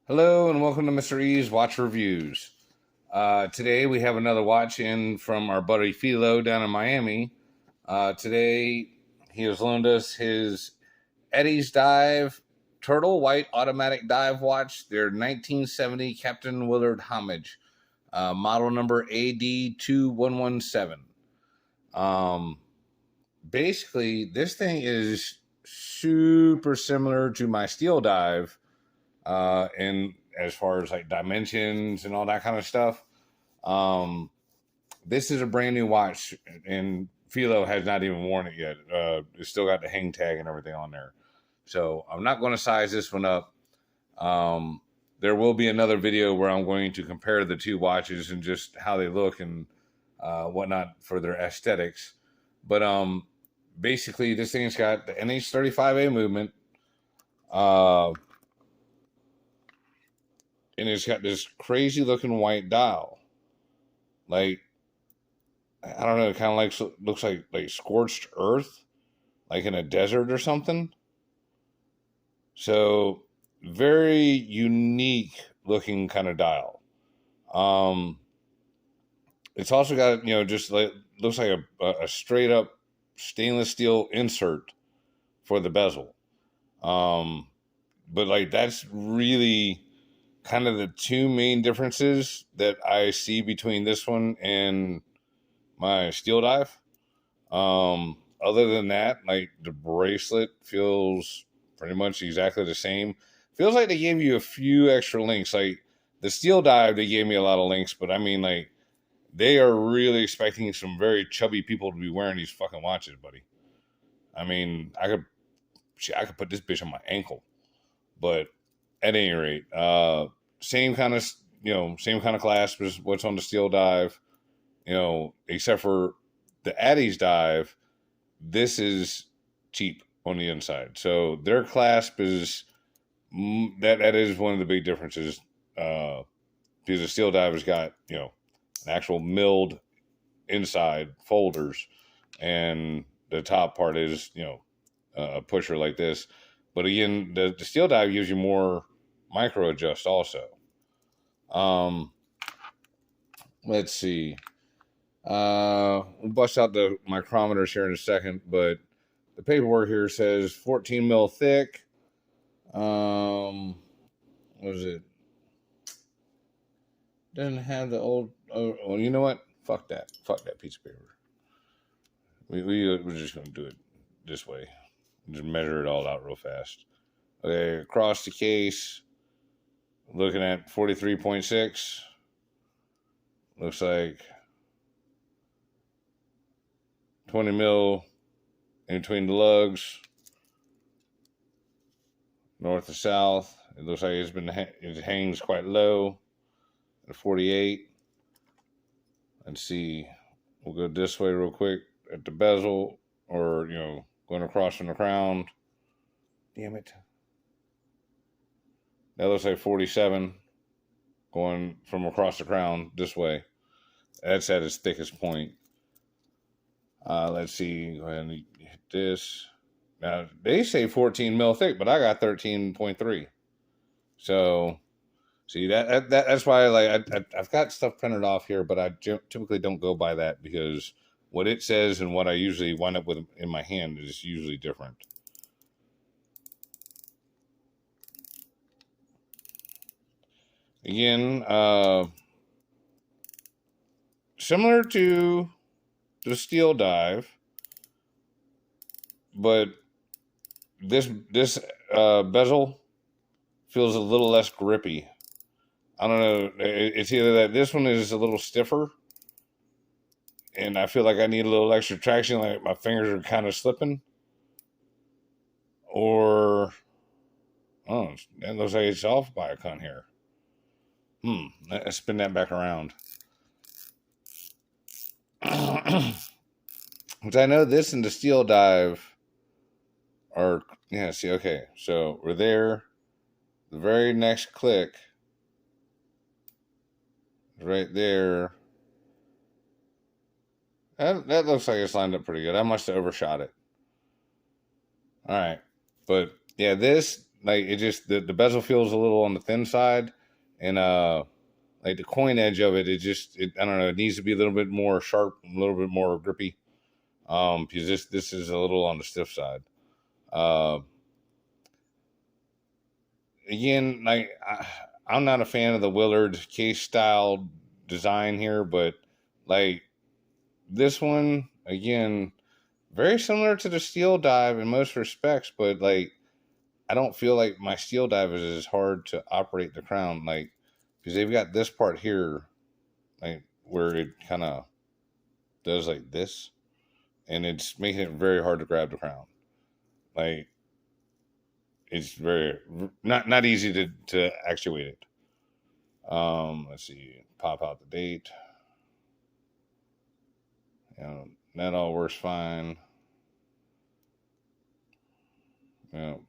Hello and welcome to Mr. E's Watch Reviews. Today we have another watch in from our buddy Philo down in Miami. Today he has loaned us his Addiesdive Turtle White Automatic Dive Watch. Their 1970 Captain Willard Homage, model number AD2117. Basically, this thing is super similar to my Steeldive. And as far as like dimensions and all that kind of stuff. This is a brand new watch, and Philo has not even worn it yet. It's still got the hang tag and everything on there. So I'm not going to size this one up. There will be another video where I'm going to compare the two watches and just how they look and whatnot for their aesthetics. But basically, this thing's got the NH35A movement. And it's got this crazy looking white dial. Like, I don't know, it kind of like looks like scorched earth, like in a desert or something. So very unique looking kind of dial. It's also got, just like looks like a straight up stainless steel insert for the bezel. But like that's really kind of the two main differences that I see between this one and my Steeldive. Other than that, like the bracelet feels pretty much exactly the same. Feels like they gave you a few extra links. Like the Steeldive, they gave me a lot of links, but I mean, like they are really expecting some very chubby people to be wearing these fucking watches, buddy. I mean, I could put this bitch on my ankle, but at any rate, same kind of clasp as what's on the Steeldive, except for the Addiesdive. This is cheap on the inside, so their clasp is that is one of the big differences. Because the Steeldive has got an actual milled inside folders, and the top part is a pusher like this. But again, the Steeldive gives you more micro adjust also. Let's see. We'll bust out the micrometers here in a second, but the paperwork here says 14 mil thick. What is it? Doesn't have the old. Oh, well, you know what? Fuck that. Fuck that piece of paper. We're just gonna do it this way. Just measure it all out real fast. Okay, across the case, looking at 43.6. Looks like 20 mil in between the lugs, north to south. It looks like it hangs quite low at 48. Let's see. We'll go this way real quick at the bezel, or going across from the crown. Damn it. That looks like 47 going from across the crown this way. That's at its thickest point. Let's see. Go ahead and hit this. Now, they say 14 mil thick, but I got 13.3. So, see, that's why I've got stuff printed off here, but I typically don't go by that because what it says and what I usually wind up with in my hand is usually different. Again, similar to the Steeldive, but this bezel feels a little less grippy. I don't know. It's either that this one is a little stiffer, and I feel like I need a little extra traction, like my fingers are kind of slipping, or it looks like it's off by a cunt here. Let's spin that back around. Which I know this and the Steeldive are, see, okay. So we're there. The very next click is right there. That looks like it's lined up pretty good. I must have overshot it. All right. But yeah, this like it just the bezel feels a little on the thin side, and like the coin edge of it, I don't know, it needs to be a little bit more sharp, a little bit more grippy. Because this is a little on the stiff side. Again, like I'm not a fan of the Willard case style design here, but like this one again, very similar to the Steeldive in most respects, but like I don't feel like my Steeldive is as hard to operate the crown, like because they've got this part here, like where it kind of does like this, and it's making it very hard to grab the crown. Like it's very not easy to actuate it. Let's see, pop out the date. You know, that all works fine. You know,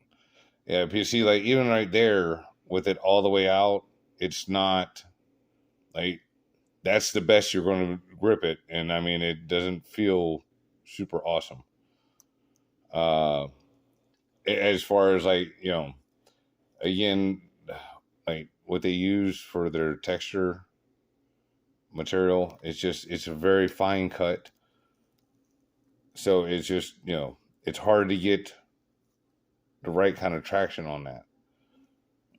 yeah, if you see, like even right there with it all the way out, it's not like that's the best you're going to grip it, and I mean it doesn't feel super awesome. As far as like again, like what they use for their texture material, it's a very fine cut, so it's just it's hard to get the right kind of traction on that,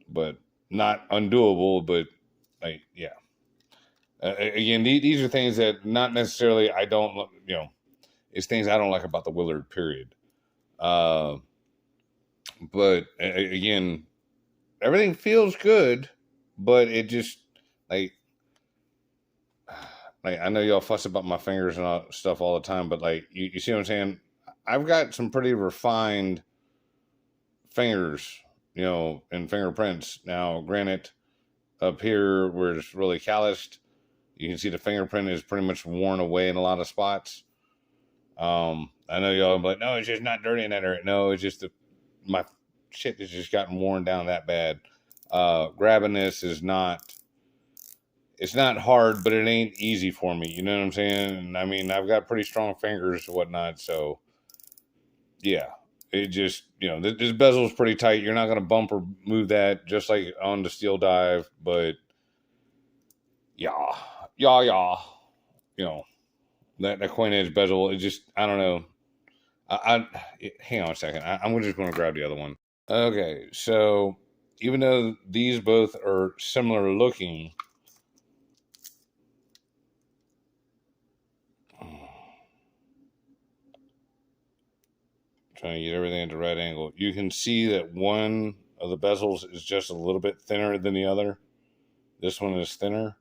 but not undoable. But like again, these are things that not necessarily I don't it's things I don't like about the Willard period. But again, everything feels good, but it just like I know y'all fuss about my fingers and stuff all the time, but like you see what I'm saying? I've got some pretty refined fingers, and fingerprints. Now, granted, up here where it's really calloused, you can see the fingerprint is pretty much worn away in a lot of spots. I know y'all be like, no, it's just not dirty in that area. No, it's just my shit has just gotten worn down that bad. Grabbing this is not. It's not hard, but it ain't easy for me. You know what I'm saying? And I mean, I've got pretty strong fingers and whatnot. So, yeah, it just, this bezel is pretty tight. You're not going to bump or move that just like on the Steeldive. But, yeah. That coin edge bezel, it just, I don't know. Hang on a second. I'm just going to grab the other one. Okay, so even though these both are similar looking, trying to get everything at the right angle, you can see that one of the bezels is just a little bit thinner than the other. This one is thinner.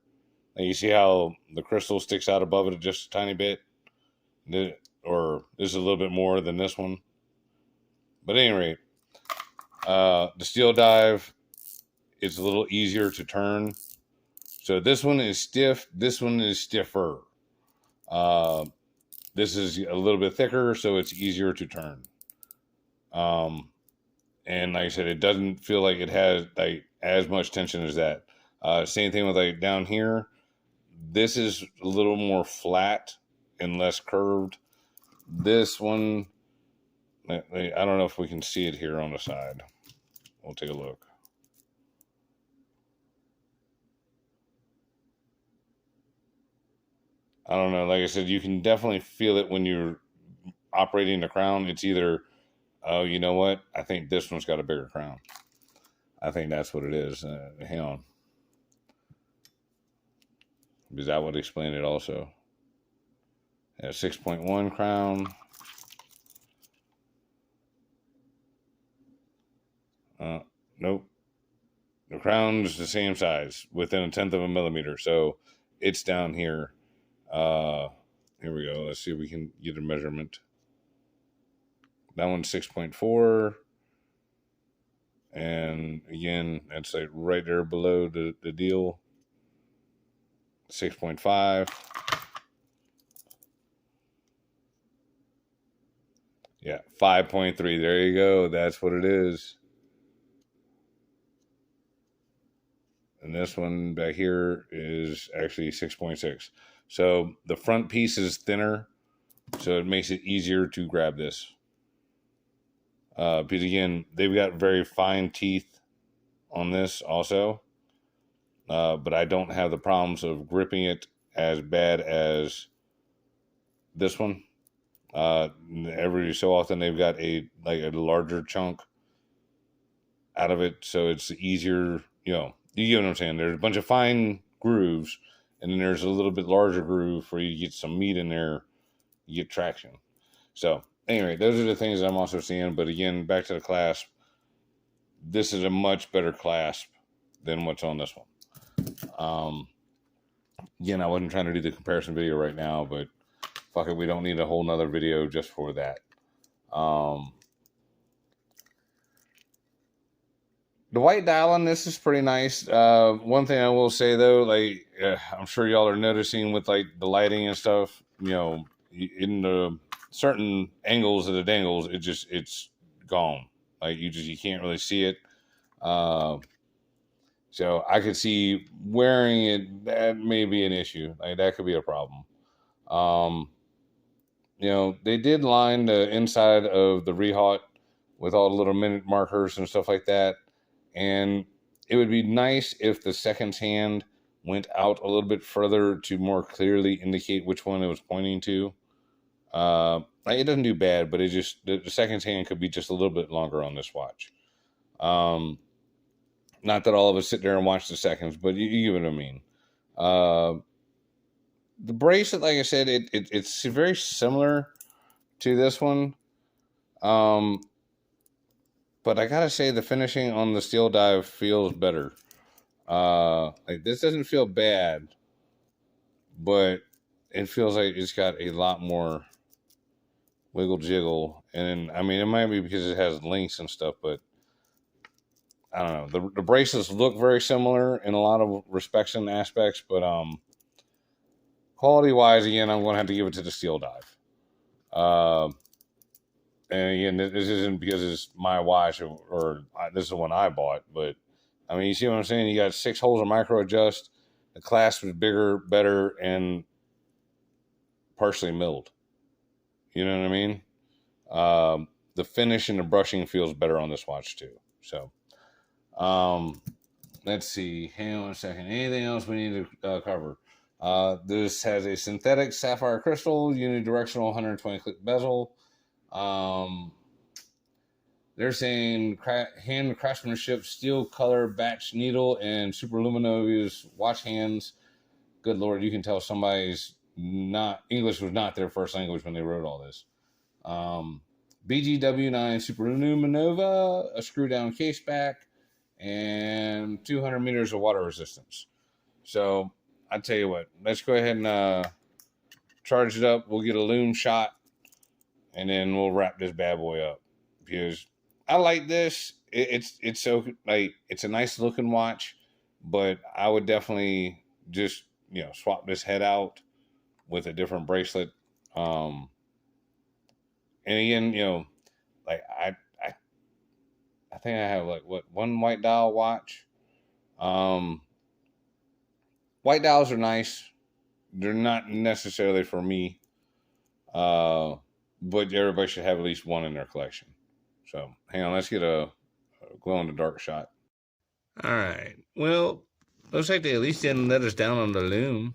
And you see how the crystal sticks out above it just a tiny bit? Or this is a little bit more than this one. But at any rate, the Steeldive is a little easier to turn. So this one is stiff. This one is stiffer. This is a little bit thicker, so it's easier to turn. And like I said, it doesn't feel like it has like as much tension as that. Same thing with like down here. This is a little more flat and less curved. This one, I don't know if we can see it here on the side. We'll take a look. I don't know. Like I said, you can definitely feel it when you're operating the crown. It's either, oh, you know what? I think this one's got a bigger crown. I think that's what it is. Hang on. Because that would explain it also. A 6.1 crown. Nope. The crown's the same size, within 1/10 of a millimeter. So it's down here. Here we go. Let's see if we can get a measurement. That one's 6.4. And again, that's like right there below the deal. 6.5. Yeah, 5.3. There you go. That's what it is. And this one back here is actually 6.6. So the front piece is thinner, so it makes it easier to grab this. Because again, they've got very fine teeth on this also. But I don't have the problems of gripping it as bad as this one. Every so often they've got a larger chunk out of it, so it's easier. You get what I'm saying. There's a bunch of fine grooves, and then there's a little bit larger groove where you get some meat in there, you get traction. So anyway, those are the things I'm also seeing. But again, back to the clasp. This is a much better clasp than what's on this one. Again, I wasn't trying to do the comparison video right now, but fuck it, we don't need a whole nother video just for that. The white dial on this is pretty nice. One thing I will say though, I'm sure y'all are noticing with like the lighting and stuff, in the certain angles of the dangles, it's gone. Like you can't really see it. So I could see wearing it, that may be an issue. Like that could be a problem. They did line the inside of the rehaut with all the little minute markers and stuff like that. And it would be nice if the seconds hand went out a little bit further to more clearly indicate which one it was pointing to. It doesn't do bad, but it just, the seconds hand could be just a little bit longer on this watch. Not that all of us sit there and watch the seconds, but you get what I mean. The bracelet, like I said, it's very similar to this one. But I gotta say the finishing on the Steeldive feels better. This doesn't feel bad, but it feels like it's got a lot more wiggle jiggle. And I mean, it might be because it has links and stuff, but I don't know. The bracelets look very similar in a lot of respects and aspects, but quality wise, again, I'm going to have to give it to the Steeldive. And again, this isn't because it's my watch or this is the one I bought, but I mean, you see what I'm saying? You got 6 holes of micro adjust. The clasp is bigger, better, and partially milled. You know what I mean? The finish and the brushing feels better on this watch too. So, let's see. Hang on a second. Anything else we need to cover? This has a synthetic sapphire crystal, unidirectional 120 click bezel. They're saying hand craftsmanship, steel color, batch needle, and super luminous watch hands. Good Lord, you can tell somebody's English was not their first language when they wrote all this. BGW9 Super Luminova, a screw down case back, and 200 meters of water resistance. So I tell you what, let's go ahead and charge it up. We'll get a lume shot, and then we'll wrap this bad boy up because I like this. It's so it's a nice looking watch, but I would definitely just swap this head out with a different bracelet. And again, I think I have one white dial watch. White dials are nice. They're not necessarily for me. But everybody should have at least one in their collection. So hang on, let's get a glow in the dark shot. All right. Well, looks like they at least didn't let us down on the lume.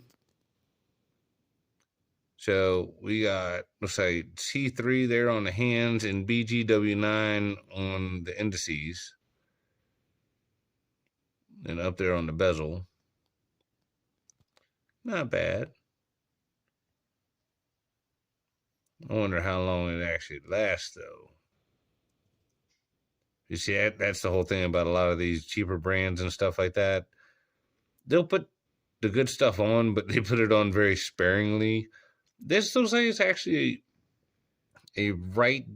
So we got, looks like C3 there on the hands and BGW9 on the indices. And up there on the bezel. Not bad. I wonder how long it actually lasts, though. You see, that's the whole thing about a lot of these cheaper brands and stuff like that. They'll put the good stuff on, but they put it on very sparingly. This looks like it's actually a right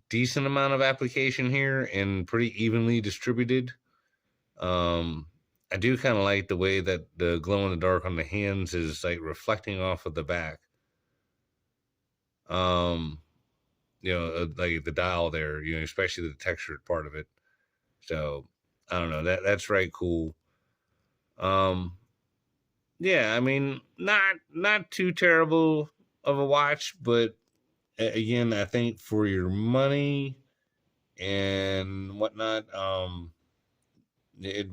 decent amount of application here and pretty evenly distributed. I do kind of like the way that the glow in the dark on the hands is like reflecting off of the back. Like the dial there, especially the textured part of it. So I don't know, that's right cool. Yeah, I mean, not too terrible of a watch, but again, I think for your money, and whatnot.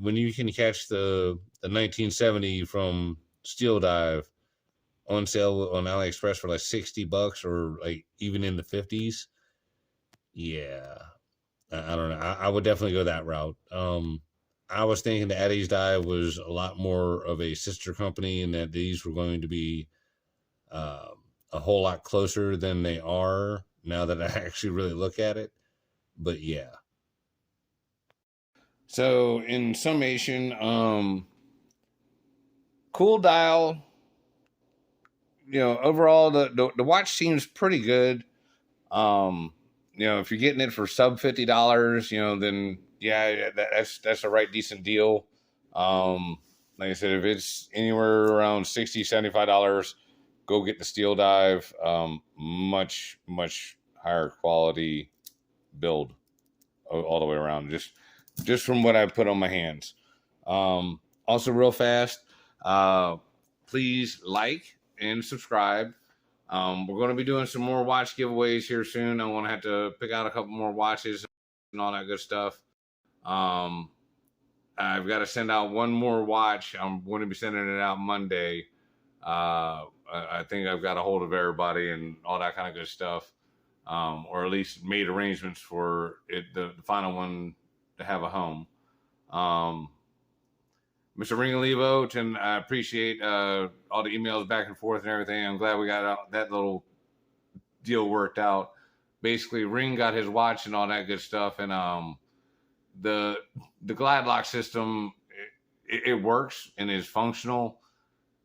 When you can catch the 1970 from Steeldive on sale on AliExpress for like $60 or like even in the 50s, yeah, I don't know. I would definitely go that route. I was thinking the Addiesdive was a lot more of a sister company, and that these were going to be uh, a whole lot closer than they are now that I actually really look at it. But yeah. So in summation, cool dial. Overall the watch seems pretty good. If you're getting it for sub $50, then yeah, that's a right decent deal. Like I said, if it's anywhere around $60-$75, go get the Steeldive. Much higher quality build all the way around. Just from what I put on my hands. Also, real fast, please like and subscribe. We're going to be doing some more watch giveaways here soon. I'm going to have to pick out a couple more watches and all that good stuff. I've got to send out one more watch. I'm going to be sending it out Monday. I think I've got a hold of everybody and all that kind of good stuff, or at least made arrangements for it, the final one to have a home. Mr. Ringolivo, and I appreciate all the emails back and forth and everything. I'm glad we got that little deal worked out. Basically, Ring got his watch and all that good stuff, and the glide lock system it works and is functional.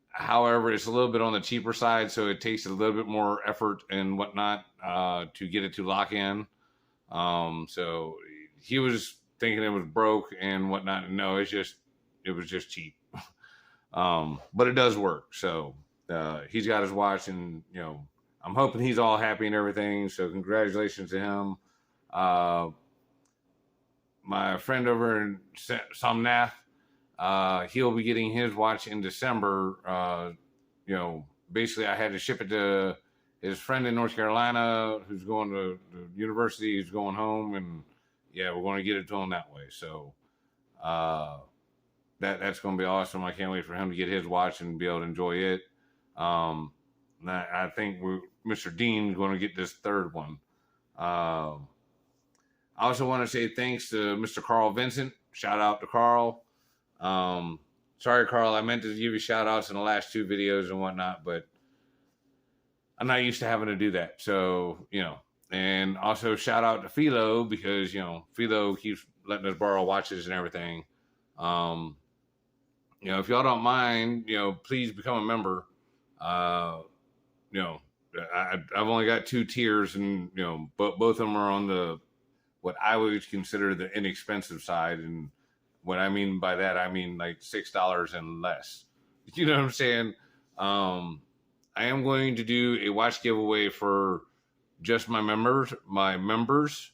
However, it's a little bit on the cheaper side, so it takes a little bit more effort and whatnot to get it to lock in. So he was thinking it was broke and whatnot. No, it was just cheap. But it does work. So he's got his watch, and I'm hoping he's all happy and everything. So congratulations to him. My friend over in Somnath, he'll be getting his watch in December. Basically I had to ship it to his friend in North Carolina who's going to the university. He's going home, and yeah, we're going to get it to him that way. So that's going to be awesome. I can't wait for him to get his watch and be able to enjoy it. I think Mr. Dean is going to get this third one. I also want to say thanks to Mr. Carl Vincent. Shout out to Carl. Sorry, Carl, I meant to give you shout outs in the last two videos and whatnot, but I'm not used to having to do that. So, and also shout out to Philo, because, Philo keeps letting us borrow watches and everything. If y'all don't mind, please become a member. I've only got 2 tiers, and, both of them are on what I would consider the inexpensive side. And what I mean by that, I mean like $6 and less. You know what I'm saying? I am going to do a watch giveaway for just my members.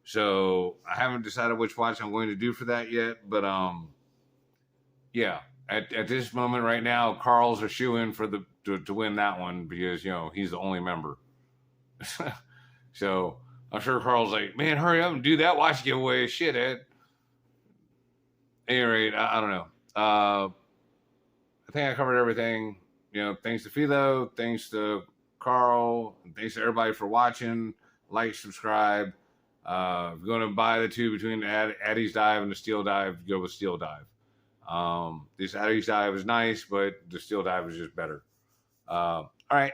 So I haven't decided which watch I'm going to do for that yet, but yeah, at this moment right now, Carl's a shoe-in for to win that one, because he's the only member. So I'm sure Carl's like, man, hurry up and do that watch giveaway. Shit, Ed. Any rate, I don't know. I think I covered everything. Thanks to Philo, thanks to Carl, and thanks to everybody for watching. Like, subscribe. If you're going to buy the two between the Addiesdive and the Steeldive, go with Steeldive. This Addiesdive is nice, but the Steeldive is just better. All right.